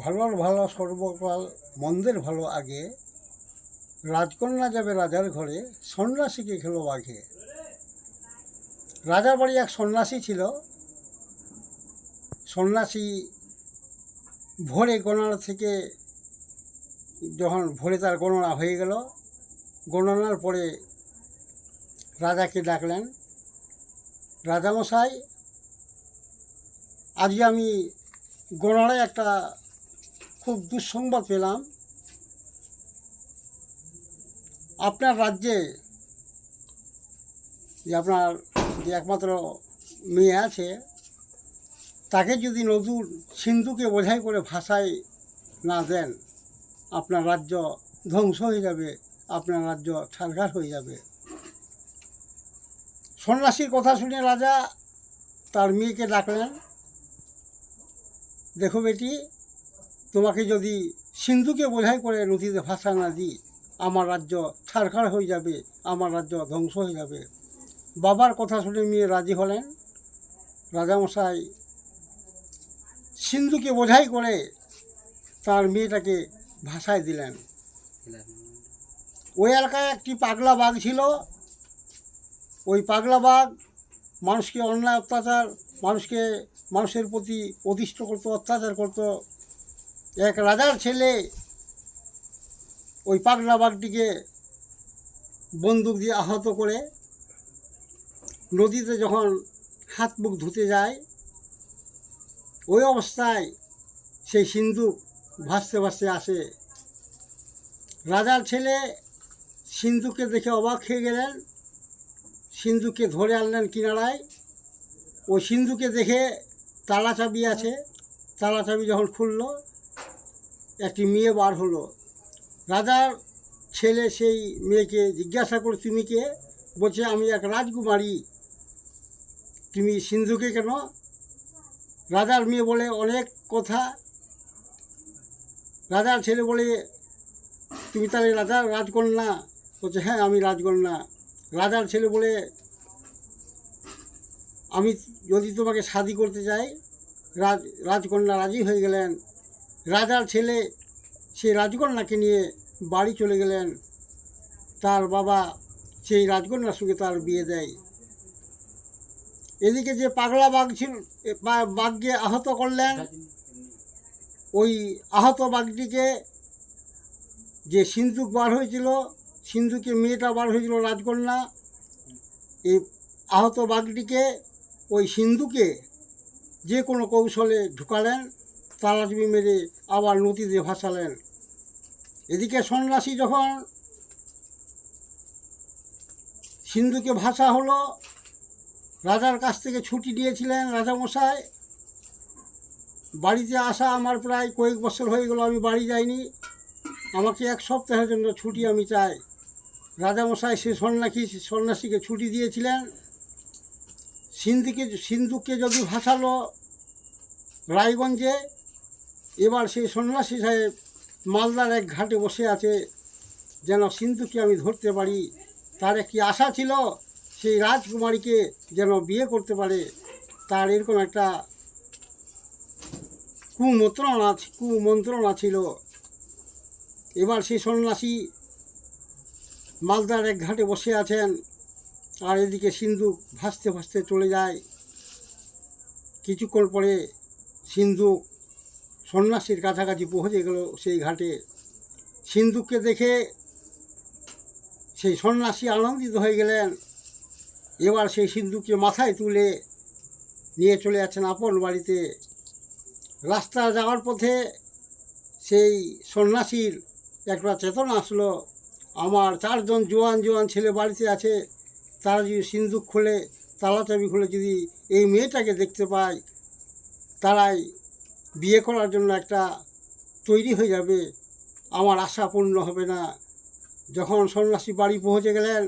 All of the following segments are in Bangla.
ভালোর ভালো সর্বকাল মন্দের ভালো আগে, রাজকন্যা যাবে রাজার ঘরে, সন্ন্যাসীকে খেলো বাঘে। রাজার বাড়ি এক সন্ন্যাসী ছিল। সন্ন্যাসী ভোরে গণনা থেকে যখন ভোরে তার গণনা হয়ে গেল, গণনার পরে রাজাকে ডাকলেন, রাজামশাই, আজকে আমি গণনায় একটা খুব দুঃসংবাদ পেলাম। আপনার রাজ্যে যে আপনার যে একমাত্র মেয়ে আছে, তাকে যদি নদীর সিন্ধুকে বোঝাই করে ভাষায় না দেন, আপনার রাজ্য ধ্বংস হয়ে যাবে, আপনার রাজ্য ছারখার হয়ে যাবে। সন্ন্যাসীর কথা শুনে রাজা তার মেয়েকে ডাকলেন, দেখো বেটি, তোমাকে যদি সিন্ধুকে বোঝাই করে নদীতে ভাষা না দিই, আমার রাজ্য ছারখার হয়ে যাবে, আমার রাজ্য ধ্বংস হয়ে যাবে। বাবার কথা শুনে মেয়ে রাজি হলেন। রাজামশাই সিন্ধুকে বোঝাই করে তার মেয়েটাকে ভাষায় দিলেন। ওই এলাকায় একটি পাগলা বাঘ ছিল। ওই পাগলা বাঘ মানুষকে অন্যায় অত্যাচার, মানুষের প্রতি অতিষ্ঠ করতো, অত্যাচার করতো। এক রাজার ছেলে ওই পাগলা বাঘটিকে বন্দুক দিয়ে আহত করে নদীতে যখন হাত মুখ ধুতে যায়, ওই অবস্থায় সেই সিন্ধুক ভাসতে ভাসতে আসে। রাজার ছেলে সিন্ধুকে দেখে অবাক হয়ে গেলেন, সিন্ধুকে ধরে আনলেন কিনারায়। ওই সিন্ধুকে দেখে তালা চাবি আছে। তালা চাবি যখন খুলল, একটি মেয়ে বার হলো। রাজার ছেলে সেই মেয়েকে জিজ্ঞাসা করে, তুমি কে? বলছে, আমি এক রাজকুমারী। তুমি সিন্ধুকে কেন? রাজার মেয়ে বলে, অনেক কথা। রাজার ছেলে বলে, তুমি তাহলে রাজার রাজকন্যা? বলছে, হ্যাঁ, আমি রাজকন্যা। রাজার ছেলে বলে, আমি যদি তোমাকে শাদি করতে চাই? রাজকন্যা রাজি হয়ে গেলেন। রাজার ছেলে সেই রাজকন্যাকে নিয়ে বাড়ি চলে গেলেন। তার বাবা সেই রাজকন্যার সঙ্গে তার বিয়ে দেয়। এদিকে যে পাগলা বাঘ ছিল, বাঘকে আহত করলেন, ওই আহত বাঘটিকে যে সিন্ধুক বার হয়েছিল, সিন্ধুকে মেয়েটা বার হয়েছিল রাজকন্যা, এই আহত বাঘটিকে ওই সিন্ধুকে যে কোনো কৌশলে ঢুকালেন, তালাচাবি মেরে আবার নদীতে ভাসালেন। এদিকে সন্ন্যাসী যখন সিন্ধুকে ভাসা হলো, রাজার কাছ থেকে ছুটি নিয়েছিলেন, রাজামশাই বাড়িতে আসা আমার প্রায় কয়েক বছর হয়ে গেল, আমি বাড়ি যাইনি, আমাকে এক সপ্তাহের জন্য ছুটি আমি চাই। রাজামশাই সে সন্ন্যাসীকে ছুটি দিয়েছিলেন। সিন্ধুকে যদি ভাসালো রায়গঞ্জে, এবার সেই সন্ন্যাসী সাহেব মালদার এক ঘাটে বসে আছে, যেন সিন্ধুকে আমি ধরতে পারি। তার একটি আশা ছিল, সেই রাজকুমারীকে যেন বিয়ে করতে পারে। তার এরকম একটা কুমন্ত্রণা ছিল। এবার সেই সন্ন্যাসী মালদার এক ঘাটে বসে আছেন, আর এদিকে সিন্ধুক ভাসতে ভাসতে চলে যায়। কিছুক্ষণ পরে সিন্ধুক সন্ন্যাসীর কাছাকাছি পৌঁছে গেল সেই ঘাটে। সিন্ধুককে দেখে সেই সন্ন্যাসী আনন্দিত হয়ে গেলেন। এবার সেই সিন্ধুককে মাথায় তুলে নিয়ে চলে যাচ্ছেন আপন বাড়িতে। রাস্তা যাওয়ার পথে সেই সন্ন্যাসীর একটা চেতনা আসলো, আমার 4 জন জোয়ান ছেলে বাড়িতে আছে, তারা যদি সিন্ধুক খুলে, তালাচাবি খুলে যদি এই মেয়েটাকে দেখতে পায়, তারাই বিয়ে করার জন্য একটা তৈরি হয়ে যাবে, আমার আশা পূর্ণ হবে না। যখন সন্ন্যাসী বাড়ি পৌঁছে গেলেন,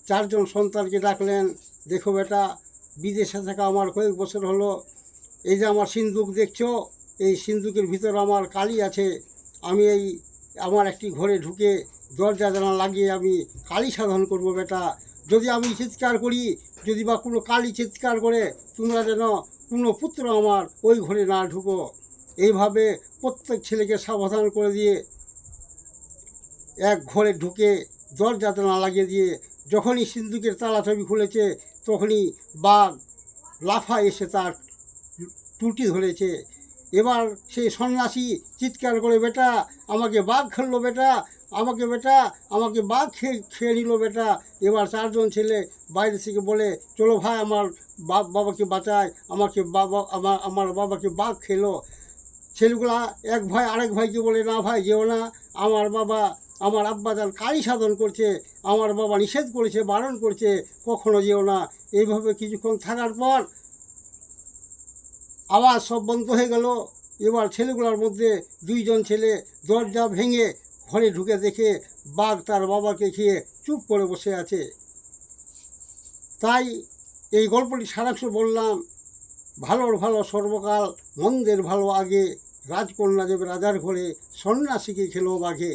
4 জন সন্তানকে ডাকলেন, দেখো বেটা, বিদেশে থাকা আমার কয়েক বছর হলো, এই যে আমার সিন্ধুক দেখছো, এই সিন্ধুকের ভিতর আমার কালি আছে। আমি আমার একটি ঘরে ঢুকে দরজা জানালা লাগিয়ে আমি কালি সাধন করব বেটা। যদি আমি চিৎকার করি, যদি বা কোনো কালী চিৎকার করে তোমরা যেন কোনো পুত্র আমার ওই ঘরে না ঢুকো। এইভাবে প্রত্যেক ছেলেকে সাবধান করে দিয়ে এক ঘরে ঢুকে দরজাতে না লাগিয়ে দিয়ে যখনই সিন্দুকের তালাচাবি খুলেছে তখনই বাঘ লাফায় এসে তার টুটি ধরেছে। এবার সেই সন্ন্যাসী চিৎকার করে, বেটা আমাকে বাঘ খেললো, বেটা আমাকে বাঘ খেয়ে নিল বেটা। এবার চারজন ছেলে বাইরে থেকে বলে, চলো ভাই আমার বাবাকে বাঁচায়, আমার বাবাকে বাঘ খেলো। ছেলেগুলা এক ভাই আরেক ভাইকে বলে, না ভাই যেও না, আমার আব্বাজান কালী সাধন করছে, আমার বাবা নিষেধ করেছে, বারণ করছে, কখনো যেও না। এইভাবে কিছুক্ষণ থাকার পর আওয়াজ সব বন্ধ হয়ে গেল। এবার ছেলেগুলোর মধ্যে দুইজন ছেলে দরজা ভেঙে ঘরে ঢুকে দেখে বাঘ তার বাবাকে খেয়ে চুপ করে বসে আছে। তাই এই গল্পটি সারাংশ বললাম, ভালোর ভালো সর্বকাল, মন্দের ভালো আগে, রাজকন্যা দেবে রাজার ঘরে, সন্ন্যাসীকে খেলো বাঘে।